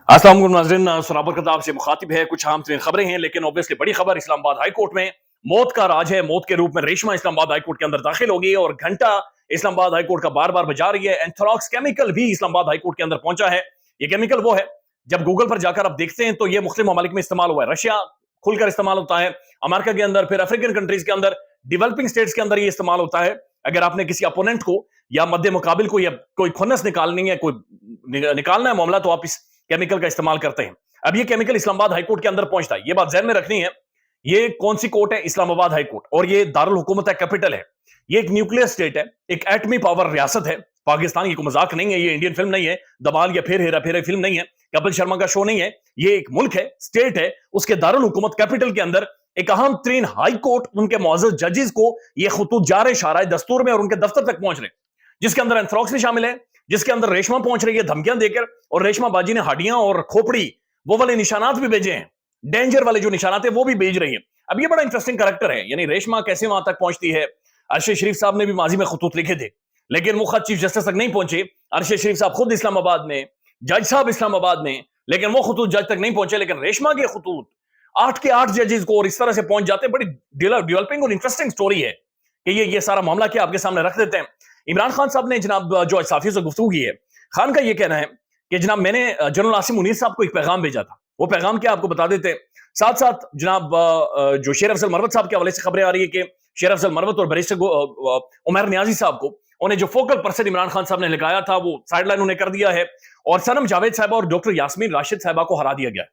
अस्सलाम वालेकुम नाज़रीन, सराबर खताब से मुखातिब है। कुछ आम तरीन खबरें हैं, लेकिन ऑब्वियसली बड़ी खबर इस्लामाबाद हाई कोर्ट में मौत का राज है। मौत के रूप में रेशमा इस्लामाबाद हाई कोर्ट के अंदर दाखिल हो गई है और घंटा इस्लामाबाद हाई कोर्ट का बार बार बजा रही है। एंथ्राक्स केमिकल भी इस्लामाबाद हाई कोर्ट के अंदर पहुंचा है। ये केमिकल वो है, जब गूगल पर जाकर आप देखते हैं तो ये मुख्तलिफ ममालिक में इस्तेमाल हुआ है। रशिया खुलकर इस्तेमाल होता है, अमेरिका के अंदर, फिर अफ्रीकन कंट्रीज के अंदर, डेवलपिंग स्टेट्स के अंदर ये इस्तेमाल होता है। अगर आपने किसी अपोनेंट को या मध्य मुकाबिल को या कोई खुन्नस निकालनी है, कोई निकालना है मामला, तो आप इस केमिकल का इस्तेमाल करते हैं। अब ये केमिकल इस्लामाबाद हाई कोर्ट के अंदर पहुंचता है, ये बात ध्यान में रखनी है। ये कौन सी कोर्ट है? Islamabad high court. और ये दारुल हुकूमत है, कैपिटल है। ये एक न्यूक्लियर स्टेट है, एक एटमी पावर रियासत है पाकिस्तान। ये कोई मजाक नहीं है, ये इंडियन फिल्म नहीं है, दबाल या फिर हेरा फेरी फिल्म नहीं है, कपिल शर्मा का शो नहीं है। ये एक मुल्क है, स्टेट है, उसके दारुल हुकूमत कैपिटल के अंदर एक अहम तरीन हाई कोर्ट, उनके मुअज़्ज़ज़ जजेस को ये खुतूत जारे शाराए दस्तूर में और उनके दफ्तर तक पहुंच रहे, जिसके अंदर एंथ्राक्स भी शामिल है, जिसके अंदर रेशमा पहुंच रही है धमकियां देकर। और रेशमा बाजी ने हड्डियां और खोपड़ी वो वाले निशानात भी भेजे हैं, डेंजर वाले जो निशानात है वो भी भेज रही है। अब ये बड़ा इंटरेस्टिंग कैरेक्टर है, यानी रेशमा कैसे वहां तक पहुंचती है। अरशद शरीफ साहब ने भी माजी में खुतूत लिखे थे, लेकिन वो खत चीफ जस्टिस तक नहीं पहुंचे। अरशद शरीफ साहब खुद इस्लामाबाद में, जज साहब इस्लामाबाद में, लेकिन वो खुतूत जज तक नहीं पहुंचे। लेकिन रेशमा के खुतूत 8 के 8 जजेस को और इस तरह से पहुंच जाते हैं। बड़ी डेवलपिंग और इंटरेस्टिंग स्टोरी है कि ये सारा मामला क्या आपके सामने रख देते हैं। इमरान खान साहब ने जनाब जो साफियों से गुफ्तगू की है, खान का ये कहना है कि जनाब मैंने जनरल आसिम मुनीर साहब को एक पैगाम भेजा था। वो पैगाम क्या आपको बता देते हैं। साथ साथ जनाब जो शेर अफजल मरवत साहब के हवाले से खबरें आ रही है कि शेर अफजल मरवत और बैरिस्टर उमर नियाजी साहब को, उन्हें जो फोकल पर्सन इमरान खान साहब ने लगाया था, वो साइडलाइन उन्हें कर दिया है। और सनम जावेद साहबा और डॉक्टर यास्मीन राशिद साहबा को हरा दिया गया है,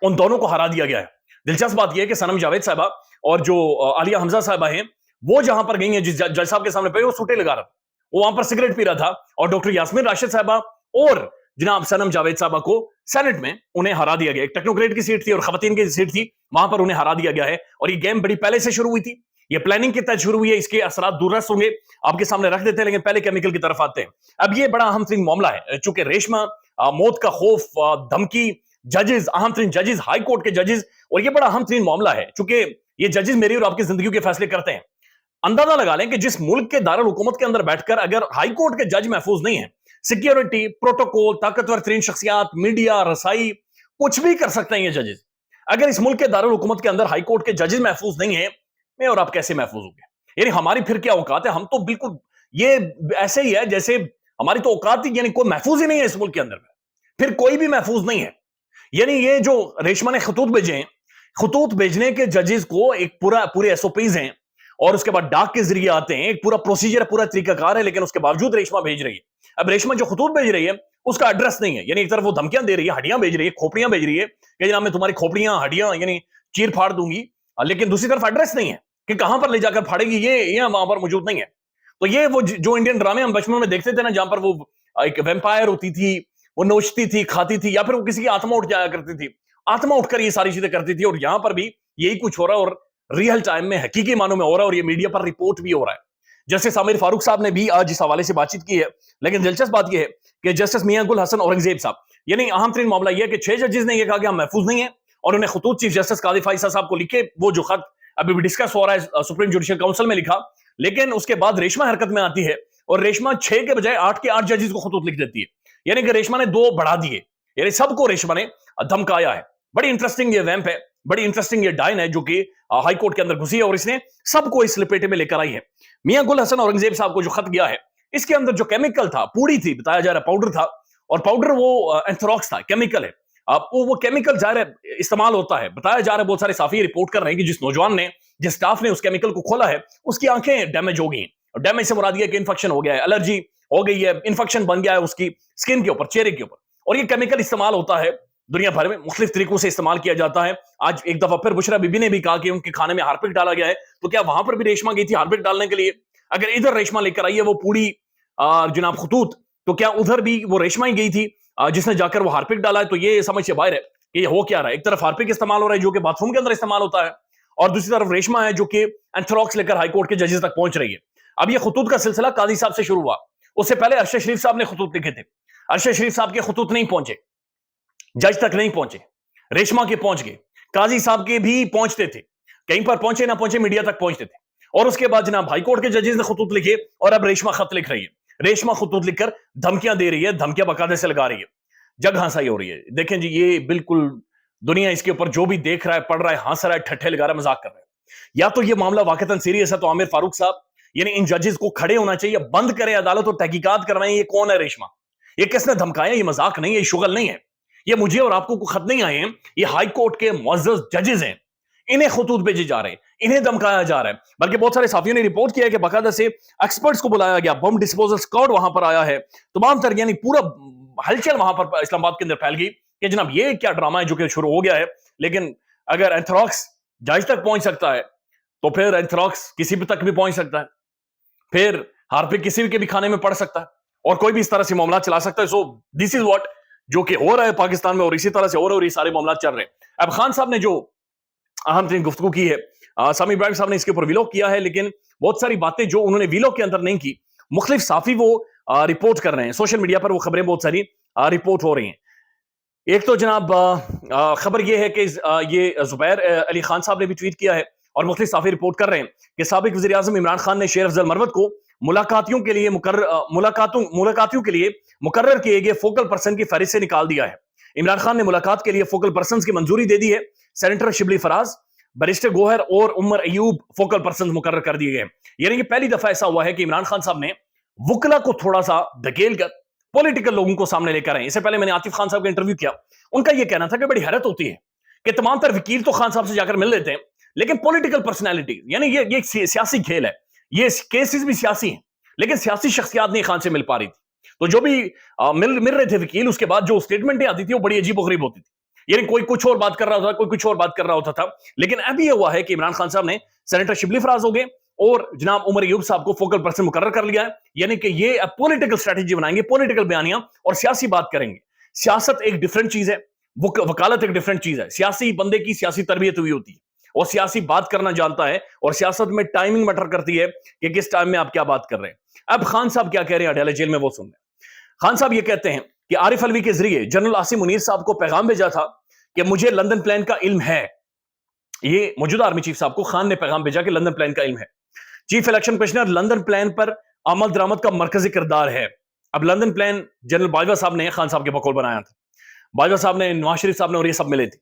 उन दोनों को हरा दिया गया है। दिलचस्प बात यह है कि सनम जावेद साहबा और जो आलिया हमजा साहबा हैं, वो जहां पर गई हैं, जिस जज साहब के सामने पे वो सूटे लगा रहा था, वो वहां पर सिगरेट पी रहा था। और डॉक्टर यास्मीन राशिद साहबा और जनाब सनम जावेद साहबा को सेनेट में उन्हें हरा दिया गया। एक टेक्नोक्रेट की सीट थी और खवातीन की सीट थी, वहां पर उन्हें हरा दिया गया है। और ये गेम बड़ी पहले से शुरू हुई थी, ये प्लानिंग के तहत शुरू हुई है। इसके असरात दूरदर्श होंगे, आपके सामने रख देते हैं, लेकिन पहले केमिकल की तरफ आते हैं। अब ये बड़ा अहम तरीन मामला है, चूंकि रेशमा, मौत का खौफ, धमकी, जजेस, अहम तरीन जजेस, हाई कोर्ट के जजेस, और ये बड़ा अहम तरीन मामला है चूंकि ये जजेस मेरी और आपकी जिंदगी के फैसले करते हैं। अंदाजा लगा लें कि जिस मुल्क के दारुल हुकूमत के अंदर बैठकर अगर हाई कोर्ट के जज महफूज नहीं है, सिक्योरिटी, प्रोटोकॉल, ताकतवर तरीन शख्सियात, मीडिया, रसाई, कुछ भी कर सकते हैं ये जजेस। अगर इस मुल्क के दारुल हुकूमत के अंदर हाई कोर्ट के जजेस महफूज नहीं है, मैं और आप कैसे महफूज होंगे? यानी हमारी फिर क्या औकात है? हम तो बिल्कुल ये ऐसे ही है जैसे हमारी तो औकात ही, यानी कोई महफूज ही नहीं है इस मुल्क के अंदर, फिर कोई भी महफूज नहीं है। यानी ये जो रेशमा ने खतूत भेजे हैं, खतूत भेजने के जजेस को एक पूरे एसओपीज हैं, और उसके बाद डाक के जरिए आते हैं, एक पूरा प्रोसीजर, पूरा तरीकाकार है, लेकिन उसके बावजूद रेशमा भेज रही है। अब रेशमा जो खतूत भेज रही है उसका एड्रेस नहीं है, यानी एक तरफ वो धमकियां दे रही है, हड्डियां भेज रही है, खोपड़ियां भेज रही है कि जनाब मैं तुम्हारी खोपड़ियां, हड्डियां यानी चीर फाड़ दूंगी, लेकिन दूसरी तरफ एड्रेस नहीं है कि कहां पर ले जाकर फाड़ेगी, ये वहां पर मौजूद नहीं है। तो ये वो जो इंडियन ड्रामे हम बचपन में देखते थे ना, जहां पर वो एक वेम्पायर होती थी, वो नोचती थी, खाती थी, या फिर वो किसी की आत्मा उठ जाया करती थी, आत्मा उठकर ये सारी चीजें करती थी। और यहां पर भी यही कुछ हो रहा है, और रियल टाइम में, हकीकी मानों में हो रहा है, और ये मीडिया पर रिपोर्ट भी हो रहा है। जस्टिस आमिर फारूक साहब ने भी आज इस हवाले से बातचीत की है। लेकिन दिलचस्प बात यह है कि जस्टिस मियां गुल हसन औरंगजेब साहब, यानी अहम तरीन मामला यह है कि 6 जजेस ने यह कहा कि हम महफूज नहीं है, और उन्हें खतूत चीफ जस्टिस कादी फाइसा साहब को लिखे, वो जो खत अभी भी डिस्कस हो रहा है सुप्रीम जुडिशियल काउंसिल में लिखा। लेकिन उसके बाद रेशमा हरकत में आती है, और रेशमा 6 के बजाय 8 के 8 जजेस को खतूत लिख देती है, यानी कि रेशमा ने 2 बढ़ा दिए, यानी सबको रेशमा ने धमकाया है। बड़ी इंटरेस्टिंग ये वैम्प है, बड़ी इंटरेस्टिंग ये डायन है जो कि हाई कोर्ट के अंदर घुसी है, और इसने सबको इस लपेटे में लेकर आई है। मियां गुल हसन औरंगजेब साहब को जो खत गया है, इसके अंदर जो केमिकल था, पूड़ी थी, बताया जा रहा पाउडर था, और पाउडर वो एंथ्राक्स था, केमिकल है। अब वो केमिकल जा रहा इस्तेमाल होता है, बताया जा रहा है, बहुत सारे साफी रिपोर्ट कर रहे हैं कि जिस नौजवान ने, जिस स्टाफ ने उस केमिकल को खोला है, उसकी आंखें डैमेज हो गई। और डैमेज से मुराद ये कि इन्फेक्शन हो गया है, एलर्जी हो गई है, इन्फेक्शन बन गया है उसकी स्किन के ऊपर, चेहरे के ऊपर। और ये केमिकल इस्तेमाल होता है दुनिया भर में, मुख्तलिफ तरीकों से इस्तेमाल किया जाता है। आज एक दफा फिर बुशरा बीबी ने भी कहा कि उनके खाने में हार्पिक डाला गया है, तो क्या वहां पर भी रेशमा गई थी हार्पिक डालने के लिए? अगर इधर रेशमा लेकर आई है वो पूरी जनाब खतूत, तो क्या उधर भी वो रेशमा ही गई थी जिसने जाकर वो हार्पिक डाला है? तो ये समझ से बाहर है कि ये हो क्या रहा है। एक तरफ हार्पिक इस्तेमाल हो रहा है जो कि बाथरूम के अंदर इस्तेमाल होता है, और दूसरी तरफ रेशमा है जो कि एंथ्राक्स लेकर हाईकोर्ट के जजेस तक पहुंच रही है। अब ये खतूत का सिलसिला काजी साहब से शुरू हुआ, उससे पहले अरशद शरीफ साहब ने खतूत लिखे थे। अरशद शरीफ साहब के खतूत नहीं पहुंचे, जज तक नहीं पहुंचे, रेशमा के पहुंच गए, काजी साहब के भी पहुंचते थे, कहीं पर पहुंचे ना पहुंचे मीडिया तक पहुंचते थे। और उसके बाद जनाब हाई कोर्ट के जजेस ने खतूत लिखे, और अब रेशमा खत लिख रही है। रेशमा खतूत लिखकर धमकियां दे रही है, धमकियां बाकायदे से लगा रही है। जग हंसाई हो रही है। देखें जी, ये बिल्कुल दुनिया इसके ऊपर जो भी देख रहा है, पढ़ रहा है, हंस रहा है, ठट्ठे लगा रहा है, मजाक कर रहा है। या तो ये मामला वाकई सीरियस है तो आमिर फारूक साहब, यानी इन जजेस को खड़े होना चाहिए, बंद करें अदालत और तहकीकात करवाएं ये कौन है रेशमा, ये किसने धमकाया, ये मजाक नहीं है, ये शुगल नहीं है, ये मुझे और आपको को खत नहीं आए हैं, ये हाई कोर्ट के मुअज़्ज़ज़ जजेस हैं, इन्हें खतूत भेजे जा रहे हैं, इन्हें धमकाया जा रहा है। बल्कि बहुत सारे साथियों ने रिपोर्ट किया है कि बाकायदा से एक्सपर्ट्स को बुलाया गया, बम डिस्पोजल स्क्वाड वहां पर आया है, तमाम तर यानी पूरा हलचल वहां पर इस्लामाबाद के अंदर फैल गई कि जनाब ये क्या ड्रामा है जो कि शुरू हो गया है। लेकिन अगर एंथ्राक्स जज तक पहुंच सकता है तो फिर एंथ्राक्स किसी भी तक भी पहुंच सकता है, फिर हार्पिक किसी के भी खाने में पड़ सकता है और कोई भी इस तरह से मामला चला सकता है। सो दिस इज व्हाट जो कि हो रहा है पाकिस्तान में और इसी तरह से हो रहा है और ये सारे मामला चल रहे हैं। अब खान साहब ने जो अहम तरीन गुफ्तगू की है, सामी इब्राहिम साहब ने इसके ऊपर विलोक किया है, लेकिन बहुत सारी बातें जो उन्होंने विलोक के अंदर नहीं की, मुख्तलिफ साफी वो रिपोर्ट कर रहे हैं, सोशल मीडिया पर वो खबरें बहुत सारी रिपोर्ट हो रही हैं। एक तो जनाब खबर ये है कि ये जुबैर अली खान साहब ने भी ट्वीट किया है और मुख्तलिफ साफी रिपोर्ट कर रहे हैं कि साबिक वज़ीर आज़म इमरान खान ने शेर अफजल मरवत को मुलाकातियों के लिए मुलाकातियों के लिए मुकर्रर किए गए फोकल पर्सन की फहरिस्त से निकाल दिया है। इमरान खान ने मुलाकात के लिए फोकल पर्सन की मंजूरी दे दी है। सेनेटर शिबली फराज, बैरिस्टर गोहर और उमर अयूब फोकल पर्सन मुकर्रर कर दिए गए। यानी कि पहली दफा ऐसा हुआ है कि इमरान खान साहब ने वकला को थोड़ा सा धकेल कर पॉलिटिकल लोगों को सामने लेकर आए। इससे पहले मैंने आतिफ खान साहब का इंटरव्यू किया, उनका यह कहना था कि बड़ी हैरत होती है कि तमाम तर वकील तो खान साहब से जाकर मिल लेते हैं, लेकिन पॉलिटिकल पर्सनैलिटी, यानी ये सियासी खेल है, ये केसेस भी सियासी हैं, लेकिन सियासी शख्सियात नहीं खान से मिल पा रही थी। तो जो भी मिल रहे थे वकील, उसके बाद जो स्टेटमेंटें आती थी वो बड़ी अजीब गरीब होती थी, यानी कोई कुछ और बात कर रहा होता था, कोई कुछ और बात कर रहा होता था। लेकिन अभी यह हुआ है कि इमरान खान साहब ने सेनेटर शिबली फराज हो गए और जनाब उमर अयूब साहब को फोकल पर्सन मुकर्रर कर लिया है। यानी कि ये पॉलिटिकल स्ट्रेटेजी बनाएंगे, पॉलिटिकल बयानियां और सियासी बात करेंगे। सियासत एक डिफरेंट चीज है, वकालत एक डिफरेंट चीज है। सियासी बंदे की सियासी तरबियत हुई होती है और सियासी बात करना जानता है, और सियासत में टाइमिंग मैटर करती है कि किस टाइम में आप क्या बात कर रहे हैं। अब खान साहब क्या कह रहे हैं अडयाला जेल में, वो सुन रहे हैं। खान साहब ये कहते हैं कि आरिफ अलवी के जरिए जनरल आसिम मुनीर साहब को पैगाम भेजा था कि मुझे लंदन प्लान का इल्म है। ये मौजूदा आर्मी चीफ साहब को खान ने पैगाम भेजा कि लंदन प्लान का इल्म है। Chief election commissioner, London plan पर अमल दरामद का मरकजी किरदार है। अब लंदन प्लान जनरल बाजवा साहब ने खान साहब के बकौल बनाया था। बाजवा साहब ने, नवाज शरीफ साहब ने और ये सब मिले थे।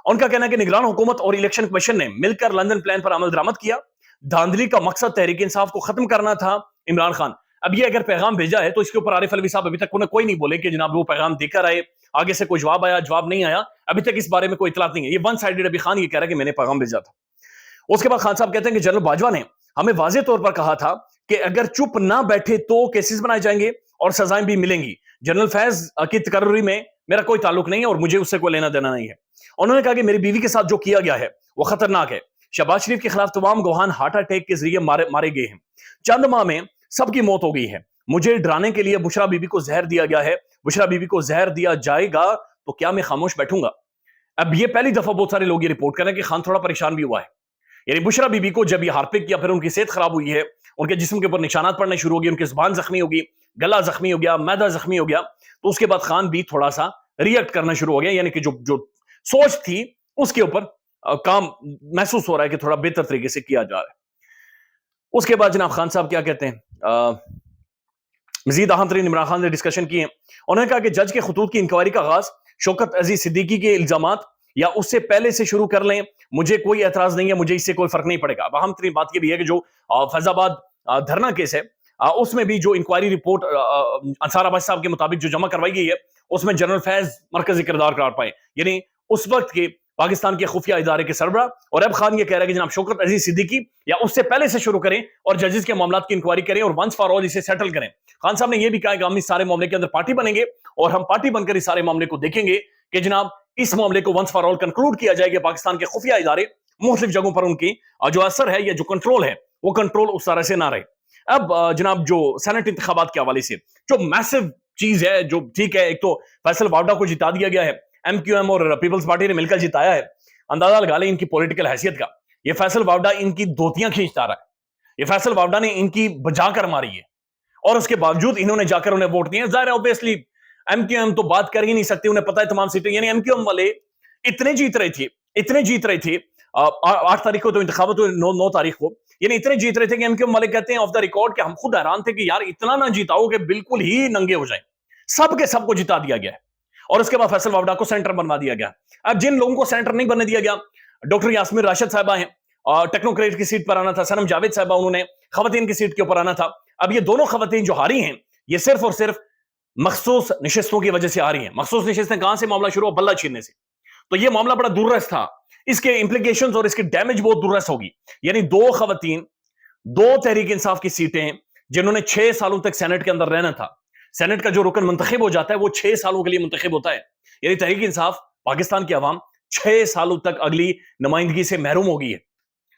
उनका कहना है कि निगरान हुकूमत और इलेक्शन कमीशन ने मिलकर लंदन प्लान पर अमल दरामद किया। धांधली का मकसद तहरीक इंसाफ को खत्म करना था। इमरान खान, अब ये अगर पैगाम भेजा है तो इसके ऊपर आरिफ अलवी साहब अभी तक उन्हें कोई नहीं बोले कि जनाब वो पैगाम देकर आए, आगे से कोई जवाब आया, जवाब नहीं आया, अभी तक इस बारे में कोई इतलात नहीं है। ये वन साइडेड अभी खान ये कह रहा है कि मैंने पैगाम भेजा था। उसके बाद खान साहब कहते हैं कि जनरल बाजवा ने हमें वाज़ेह तौर पर कहा था कि अगर चुप ना बैठे तो केसेस बनाए जाएंगे और सजाएं भी मिलेंगी। जनरल फैज की तकर्री में मेरा कोई ताल्लुक नहीं है और मुझे उससे कोई लेना देना नहीं है। उन्होंने कहा कि मेरी बीवी के साथ जो किया गया है वो खतरनाक है। शहबाज शरीफ के खिलाफ तमाम गवाहान हार्ट अटैक के जरिए मारे गए हैं। चंद माह में सबकी मौत हो गई है। मुझे डराने के लिए बुशरा बीबी को जहर दिया गया है। बुशरा बीबी को जहर दिया जाएगा तो क्या मैं खामोश बैठूंगा? अब ये पहली दफा बहुत सारे लोग ये रिपोर्ट कर रहे हैं कि खान थोड़ा परेशान भी हुआ है। यानी बुशरा बीबी को जब ये हार्पिक किया, फिर उनकी सेहत खराब हुई है, उनके जिस्म के ऊपर निशानात पड़ने शुरू हो गए, उनकी जुबान जख्मी होगी, गला जख्मी हो गया, मैदा जख्मी हो गया, तो उसके बाद खान भी थोड़ा सा रिएक्ट करना शुरू हो गया। यानी कि जो सोच थी उसके ऊपर काम महसूस हो रहा है कि थोड़ा बेहतर तरीके से किया जा रहा है। उसके बाद जनाब खान साहब क्या कहते हैं, मजीद अहम तरीन इमरान खान ने डिस्कशन किए। उन्होंने कहा कि जज के खतूत की इंक्वायरी का आगाज शौकत अजीज सिद्दीकी के इल्जामात या उससे पहले से शुरू कर लें, मुझे कोई एतराज नहीं है, मुझे इससे कोई फर्क नहीं पड़ेगा। अब अहम तरीन बात यह भी है कि जो फैजाबाद धरना केस है उसमें भी जो इंक्वायरी रिपोर्ट अंसार अब्बास साहब के मुताबिक जो जमा करवाई गई है उसमें जनरल फैज मरकजी किरदार करार पाए, यानी उस वक्त के पाकिस्तान के खुफिया इदारे के सरबरा। और अब खान ये कह रहा है कि जनाब शौकत अजीज सिद्दीकी या उससे पहले से शुरू करें और जजेस के मामलों की इंक्वायरी करें और वंस फॉर ऑल इसे सेटल करें। खान साहब ने यह भी कहा कि हम इस सारे मामले के अंदर पार्टी बनेंगे और हम पार्टी बनकर इस सारे मामले को देखेंगे कि जनाब इस मामले को वंस फॉर ऑल कंक्लूड किया जाएगा। पाकिस्तान के खुफिया इदारे मुख्तलिफ जगहों पर उनकी जो असर है या जो कंट्रोल है वो कंट्रोल उस तरह से ना रहे। अब जनाब जो सेनेट इंतखाबात के हवाले से जो मैसिव चीज है, जो ठीक है, एक तो फैसल वावडा को जिता दिया गया है, एमक्यूएम और पीपल्स पार्टी ने मिलकर जिताया है। अंदाजा लगा लें इनकी पॉलिटिकल हैसियत का। ये फैसल वावडा इनकी धोतियां खींचता रहा है, ये फैसल वावडा ने इनकी बजा कर मारी है और उसके बावजूद इन्होंने जाकर उन्हें वोट दिए। जाहिर है ऑब्वियसली एमक्यूएम तो बात कर ही नहीं सकती, उन्हें पता है तमाम सीटें, यानी एमक्यूएम वाले इतने जीत रहे थे 8 तारीख को तो इंतखाबात हुए, 9 तारीख को, यानी इतने जीत रहे थे कि एमक्यूएम वाले कहते हैं ऑफ द रिकॉर्ड कि हम खुद हैरान थे कि यार इतना ना जिताओ कि बिल्कुल ही नंगे हो जाए। सबके सबको जिता दिया गया है اور उसके बाद फैसल वावड़ा को सेंटर बनवा दिया गया। अब जिन लोगों को सेंटर नहीं बनने दिया गया, डॉक्टर यास्मीन राशिद साहिबा हैं, और टेक्नोक्रेट की सीट पर आना था, सनम जावेद साहिबा उन्होंने खवातीन की सीट के ऊपर आना था। अब ये दोनों खवातीन जो हारी हैं, ये सिर्फ और सिर्फ मखसूस नशिस्तों की वजह से आ रही हैं। मखसूस नशिस्तें कहां से मामला शुरू हुआ? बल्ला छीनने से। तो ये मामला बड़ा दुर्रस था, इसके इंप्लीकेशंस और इसकी डैमेज बहुत दुर्रस होगी। यानी दो खवातीन, दो तहरीक इंसाफ की सीटें, जिन्होंने 6 सालों तक सेनेट के अंदर रहना था। सेनेट का जो रुकन मुंतखब हो जाता है वो 6 सालों के लिए मुंतखब होता है। यानी तहरीक इंसाफ, पाकिस्तान की आवाम 6 सालों तक अगली नुमाइंदगी से महरूम हो गई है।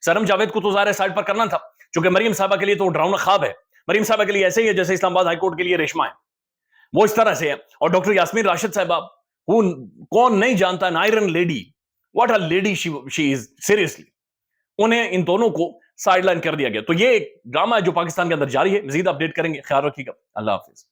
सनम जावेद को तो ज़ाहिर है साइड पर करना था, क्योंकि मरियम साहबा के लिए तो डरावना ख्वाब है। मरियम साहबा के लिए ऐसे ही है जैसे इस्लामाबाद हाईकोर्ट के लिए रेशमा है, वो इस तरह से है। और डॉक्टर यास्मीन राशिद साहिबा, कौन नहीं जानता, an iron lady, what a lady she is, seriously. उन्हें, इन दोनों को साइडलाइन कर दिया गया। तो ये एक ड्रामा है जो पाकिस्तान के अंदर जारी है। मजीद अपडेट करेंगे, ख्याल रखिएगा। अल्लाह हाफिज।